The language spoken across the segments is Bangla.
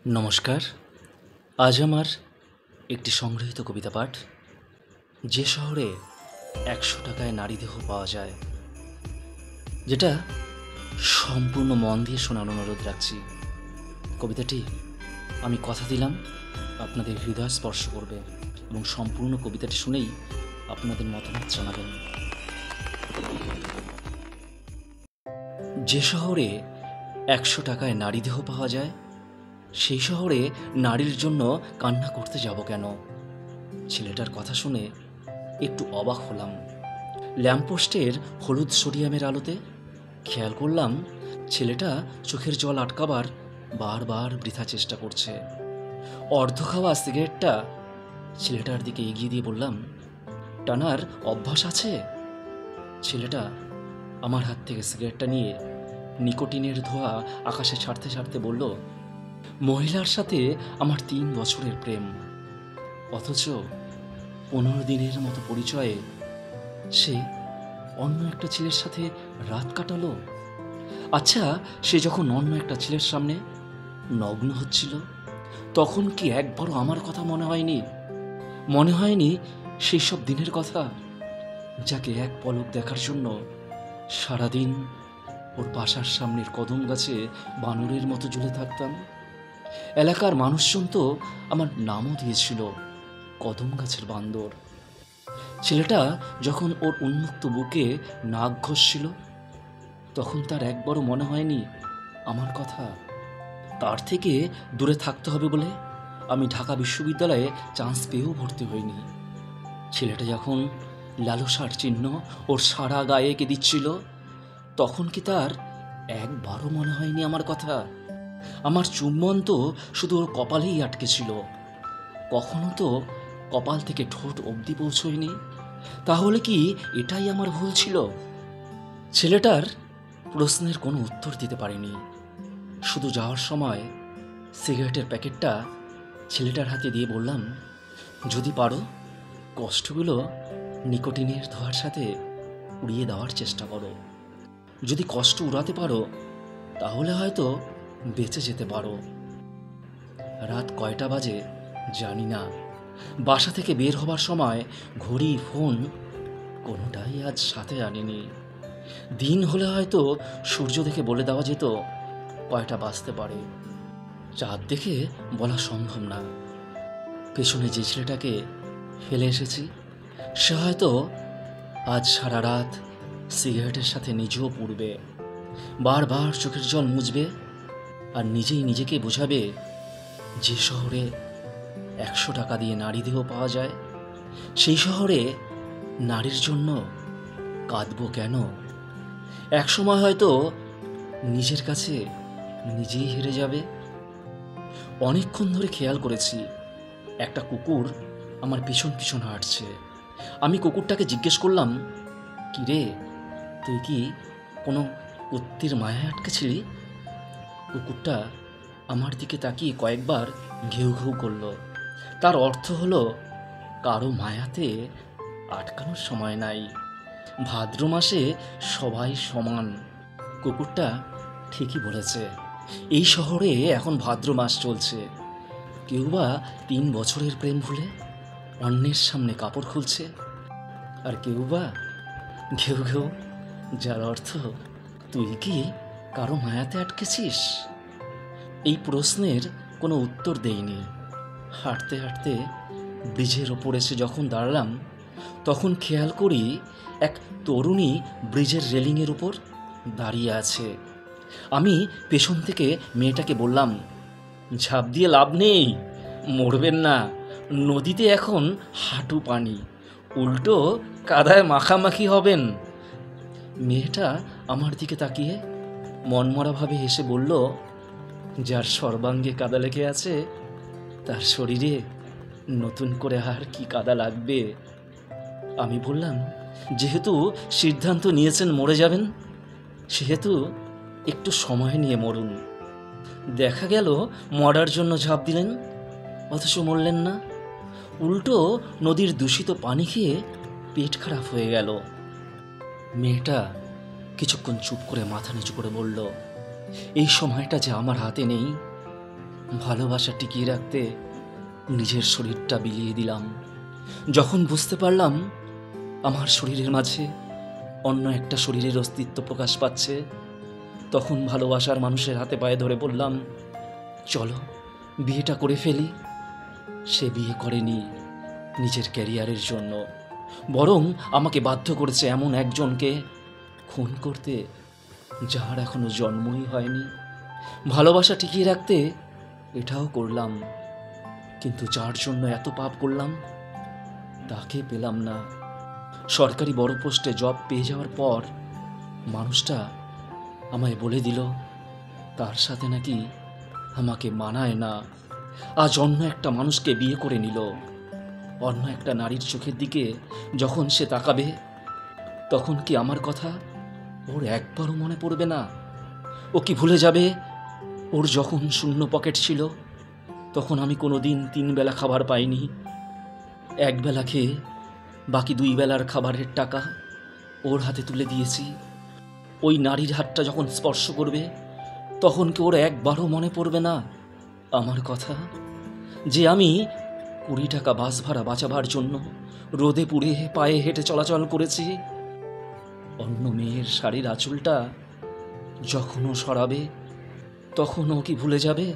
নমস্কার। আজ আমার একটি সংগৃহীত কবিতা পাঠ। যে শহরে ১০০ টাকায় নারীদেহ পাওয়া যায়, যেটা সম্পূর্ণ মন দিয়ে শোনার অনুরোধ রাখছি। কবিতাটি আমি কথা দিলাম আপনাদের হৃদয় স্পর্শ করবে এবং সম্পূর্ণ কবিতাটি শুনেই আপনাদের মতামত জানাবেন। যে শহরে ১০০ টাকায় নারীদেহ পাওয়া যায়, সেই শহরে নারীর জন্য কান্না করতে যাব কেন? ছেলেটার কথা শুনে একটু অবাক হলাম। ল্যাম্পপোস্টের হলুদ সোডিয়ামের আলোতে খেয়াল করলাম ছেলেটা চোখের জল আটকাবার বারবার বৃথা চেষ্টা করছে। অর্ধ খাওয়া সিগারেটটা ছেলেটার দিকে এগিয়ে দিয়ে বললাম, টানার অভ্যাস আছে? ছেলেটা আমার হাত থেকে সিগারেটটা নিয়ে নিকোটিনের ধোঁয়া আকাশে ছাড়তে ছাড়তে বলল, মহিলার সাথে আমার ৩ বছরের প্রেম, অথচ ১৫ দিনের মতো পরিচয়ে সে অন্য একটা ছেলের সাথে রাত কাটালো। আচ্ছা, সে যখন অন্য একটা ছেলের সামনে নগ্ন হচ্ছিল, তখন কি একবারও আমার কথা মনে হয়নি সেই সব দিনের কথা, যাকে এক পলক দেখার জন্য সারাদিন ওর বাসার সামনের কদম গাছে বানরের মতো ঝুলে থাকতাম। এলাকার মানুষজন তো আমার নামও দিয়েছিল কদম গাছের বান্দর। ছেলেটা যখন ওর উন্মুক্ত বুকে নাক ঘষছিল, তখন তার একবারও মনে হয়নি আমার কথা। তার থেকে দূরে থাকতে হবে বলে আমি ঢাকা বিশ্ববিদ্যালয়ে চান্স পেয়েও ভর্তি হইনি। ছেলেটা যখন লালসার চিহ্ন ওর সারা গায়ে এঁকে দিচ্ছিল, তখন কি তার একবারও মনে হয়নি আমার কথা? আমার চুম্বন তো শুধু ওর কপালেই আটকে ছিল, কখনো তো কপাল থেকে ঠোঁট অবধি পৌঁছয়নি। তাহলে কি এটাই আমার ভুল ছিল? ছেলেটার প্রশ্নের কোনো উত্তর দিতে পারিনি। শুধু যাওয়ার সময় সিগারেটের প্যাকেটটা ছেলেটার হাতে দিয়ে বললাম, যদি পারো কষ্টগুলো নিকোটিনের ধোঁয়ার সাথে উড়িয়ে দেওয়ার চেষ্টা করো। যদি কষ্ট উড়াতে পারো, তাহলে হয়তো বেঁচে যেতে পারো। রাত কয়টা বাজে জানি না। বাসা থেকে বের হবার সময় ঘড়ি, ফোন কোনোটাই আজ সাথে আনিনি। দিন হলে হয়তো সূর্য দেখে বলে দেওয়া যেত কয়টা বাজতে পারে। চাঁদ দেখে বলা সম্ভব না। পেছনে যে ছেলেটাকে ফেলে এসেছি, সে হয়তো আজ সারা রাত সিগারেটের সাথে নিজেও পুড়বে, বারবার চোখের জল মুছবে, আর নিজেই নিজেকে বোঝাবে, যে শহরে ১০০ টাকা দিয়ে নারীদেহ পাওয়া যায়, সেই শহরে নারীর জন্য কাঁদবো কেন? একসময় হয়তো নিজের কাছে নিজেই হেরে যাবে। অনেকক্ষণ ধরে খেয়াল করেছি একটা কুকুর আমার পিছন পিছন হাঁটছে। আমি কুকুরটাকে জিজ্ঞেস করলাম, কিরে, তুই কি কোনো কুত্তির মায়ায় আটকেছিলি? কুকুরটা আমার দিকে তাকিয়ে কয়েকবার ঘেউ ঘেউ করলো। তার অর্থ হলো, কারো মায়াতে আটকানোর সময় নাই, ভাদ্র মাসে সবাই সমান। কুকুরটা ঠিকই বলেছে। এই শহরে এখন ভাদ্র মাস চলছে। কেউ বা ৩ বছরের প্রেম ভুলে অন্যের সামনে কাপড় খুলছে, আর কেউ বা ঘেউ ঘেউ, যার অর্থ তুই কি কারো মায়াতে আটকেছিস? এই প্রশ্নের কোনো উত্তর দেইনি। হাঁটতে হাঁটতে ব্রিজের ওপর এসে যখন দাঁড়ালাম, তখন খেয়াল করি এক তরুণী ব্রিজের রেলিংয়ের উপর দাঁড়িয়ে আছে। আমি পেছন থেকে মেয়েটাকে বললাম, ঝাঁপ দিয়ে লাভ নেই, মরবেন না, নদীতে এখন হাঁটু পানি, উল্টো কাদায় মাখামাখি হবেন। মেয়েটা আমার দিকে তাকিয়ে মনমরাভাবে হেসে বলল, যার সর্বাঙ্গে কাদা লেগে আছে, তার শরীরে নতুন করে আর কি কাদা লাগবে? আমি বললাম, যেহেতু সিদ্ধান্ত নিয়েছেন মরে যাবেন, সেহেতু একটু সময় নিয়ে মরুন। দেখা গেল মরার জন্য ঝাঁপ দিলেন, অথচ মরলেন না, উল্টো নদীর দূষিত পানি খেয়ে পেট খারাপ হয়ে গেল। মেয়েটা কিছুক্ষণ চুপ করে মাথা নিচু করে বলল, এই সময়টা যে আমার হাতে নেই, ভালোবাসা টিকিয়ে রাখতে নিজের শরীরটা বিলিয়ে দিলাম। যখন বুঝতে পারলাম আমার শরীরের মাঝে অন্য একটা শরীরের অস্তিত্ব প্রকাশ পাচ্ছে, তখন ভালোবাসার মানুষের হাতে পায়ে ধরে বললাম, চলো বিয়েটা করে ফেলি। সে বিয়ে করেনি নিজের ক্যারিয়ারের জন্য, বরং আমাকে বাধ্য করেছে এমন একজনকে খুন করতে যার এখনো জন্মই হয়নি। ভালোবাসা টিকিয়ে রাখতে এটাও করলাম, কিন্তু যার জন্য এত পাপ করলাম তাকে পেলাম না। সরকারি বড় পোস্টে জব পেয়ে যাওয়ার পর মানুষটা আমায় বলে দিল তার সাথে নাকি আমাকে মানায় না। আজ অন্য একটা মানুষকে বিয়ে করে নিল। অন্য একটা নারীর চোখের দিকে যখন সে তাকাবে, তখন কি আমার কথা ওর একবারও মনে পড়বে না? ও কি ভুলে যাবে ওর যখন শূন্য পকেট ছিল তখন আমি কোনো দিন 3 বেলা খাবার পাইনি। একবেলা খেয়ে বাকি 2 বেলার খাবারের টাকা ওর হাতে তুলে দিয়েছি। ওই নারীর হাতটা যখন স্পর্শ করবে তখন কি ওর একবারও মনে পড়বে না আমার কথা, যে আমি 20 টাকা বাস ভাড়া বাঁচাবার জন্য রোদে পুড়ে পায়ে হেঁটে চলাচল করেছি? অন্য মেয়ের শাড়ির আঁচলটা যখনও সরাবে তখনও কি ভুলে যাবে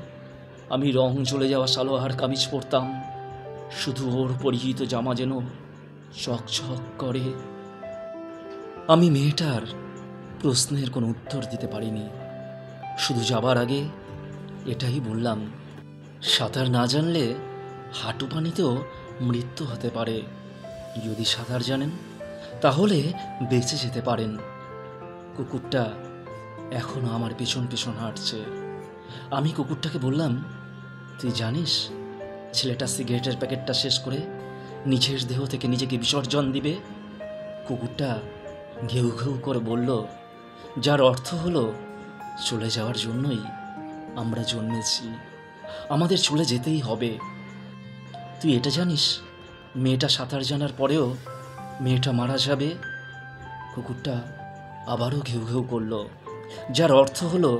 আমি রং জ্বলে যাওয়া সালোয়ার কামিজ পরতাম, শুধু ওর পরিহিত জামা যেন চকচক করে? আমি মেয়েটার প্রশ্নের কোনো উত্তর দিতে পারিনি। শুধু যাবার আগে এটাই বললাম, সাঁতার না জানলে হাঁটু পানিতেও মৃত্যু হতে পারে। যদি সাঁতার জানেন তাহলে বেঁচে যেতে পারেন। কুকুরটা এখনো আমার পেছন পেছন হাঁটছে। আমি কুকুরটাকে বললাম, তুই জানিস ছেলেটা সিগারেটের প্যাকেটটা শেষ করে নিজের দেহ থেকে নিজেকে বিসর্জন দিবে? কুকুরটা ঘেউ ঘেউ করে বলল, যার অর্থ হলো চলে যাওয়ার জন্যই আমরা জন্মেছি, আমাদের চলে যেতেই হবে। তুই এটা জানিস মেয়েটা সাঁতার জানার পরেও মেয়েটা মারা যাবে? কুকুরটা আবারও ঘেউ ঘেউ করল, যার অর্থ হলো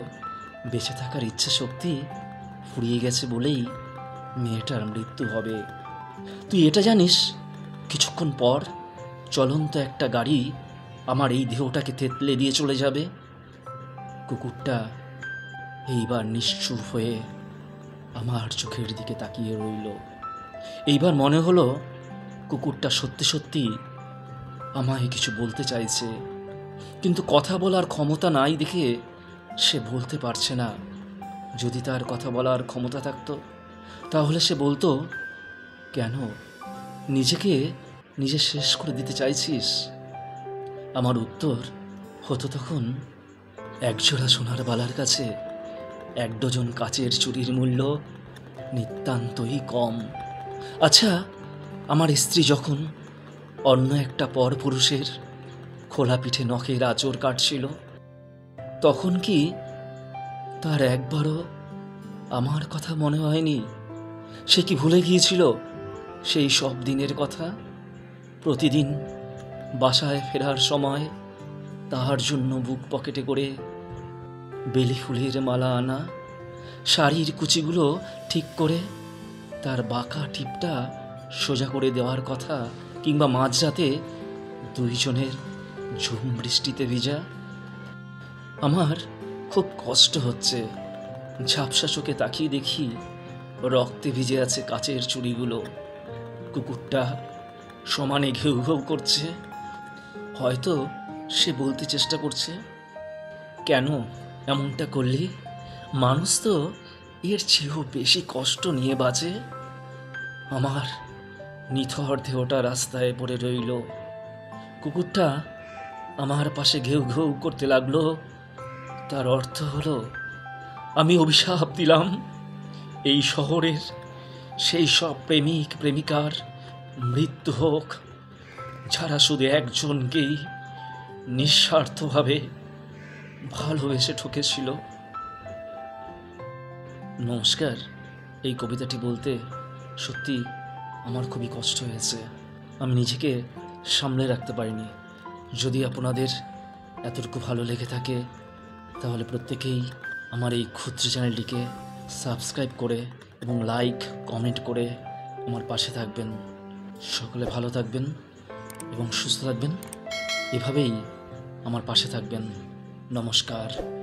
বেঁচে থাকার ইচ্ছে শক্তি ফুরিয়ে গেছে বলেই মেয়েটার মৃত্যু হবে। তুই এটা জানিস কিছুক্ষণ পর চলন্ত একটা গাড়ি আমার এই দেহটাকে থেতলে দিয়ে চলে যাবে? কুকুরটা এইবার নিশ্চুপ হয়ে আমার চোখের দিকে তাকিয়ে রইল। এইবার মনে হলো কুকুরটা সত্যি সত্যি আমায় কিছু বলতে চাইছে, কিন্তু কথা বলার ক্ষমতা নাই দেখে সে বলতে পারছে না। যদি তার কথা বলার ক্ষমতা থাকতো তাহলে সে বলতো, কেন নিজেকে নিজে শেষ করে দিতে চাইছিস? আমার উত্তর হতো তখন, একজোড়া সোনার বালার কাছে 1 ডজন কাচের চুড়ির মূল্য নিতান্তই কম। আচ্ছা, আমার স্ত্রী যখন অন্য একটা পরপুরুষের খোলা পিঠে নখের আঁচড় কাটছিল, তখন কি তার একবারও আমার কথা মনে হয়নি? সে কি ভুলে গিয়েছিল সেই সব দিনের কথা? প্রতিদিন বাসায় ফেরার সময় তাহার জন্য বুক পকেটে করে বেলি ফুলের মালা আনা, শাড়ির কুচিগুলো ঠিক করে তার বাঁকা টিপটা সোজা করে দেওয়ার কথা, কিংবা মাঝরাতে 2 জনের ঝুম বৃষ্টিতে ভিজা? আমার খুব কষ্ট হচ্ছে। ঝাপসা চোখে তাকিয়ে দেখি রক্তে ভিজে আছে কাচের চুড়িগুলো। কুকুরটা সমানে ঘেউ ঘেউ করছে। হয়তো সে বলতে চেষ্টা করছে, কেন এমনটা করলি? মানুষ তো এর চেয়েও বেশি কষ্ট নিয়ে বাঁচে। আমার নিথর দেহটা রাস্তায় পড়ে রইল। কুকুরটা আমার পাশে ঘেউ ঘেউ করতে লাগলো। তার অর্থ হলো আমি অভিশাপ দিলাম এই শহরের সেই সব প্রেমিক প্রেমিকার মৃত্যু হোক, যারা শুধু একজনকেই নিঃস্বার্থভাবে ভালোবেসে ঠকেছিল। নমস্কার। এই কবিতাটি বলতে সত্যি আমার খুবই কষ্ট হয়েছে। আমি নিজেকে সামলে রাখতে পারিনি। যদি আপনাদের এতটুকু ভালো লেগে থাকে তাহলে প্রত্যেকেই আমার এই ক্ষুদ্র চ্যানেলটিকে সাবস্ক্রাইব করে এবং লাইক কমেন্ট করে আমার পাশে থাকবেন। সকলে ভালো থাকবেন এবং সুস্থ থাকবেন। এভাবেই আমার পাশে থাকবেন। নমস্কার।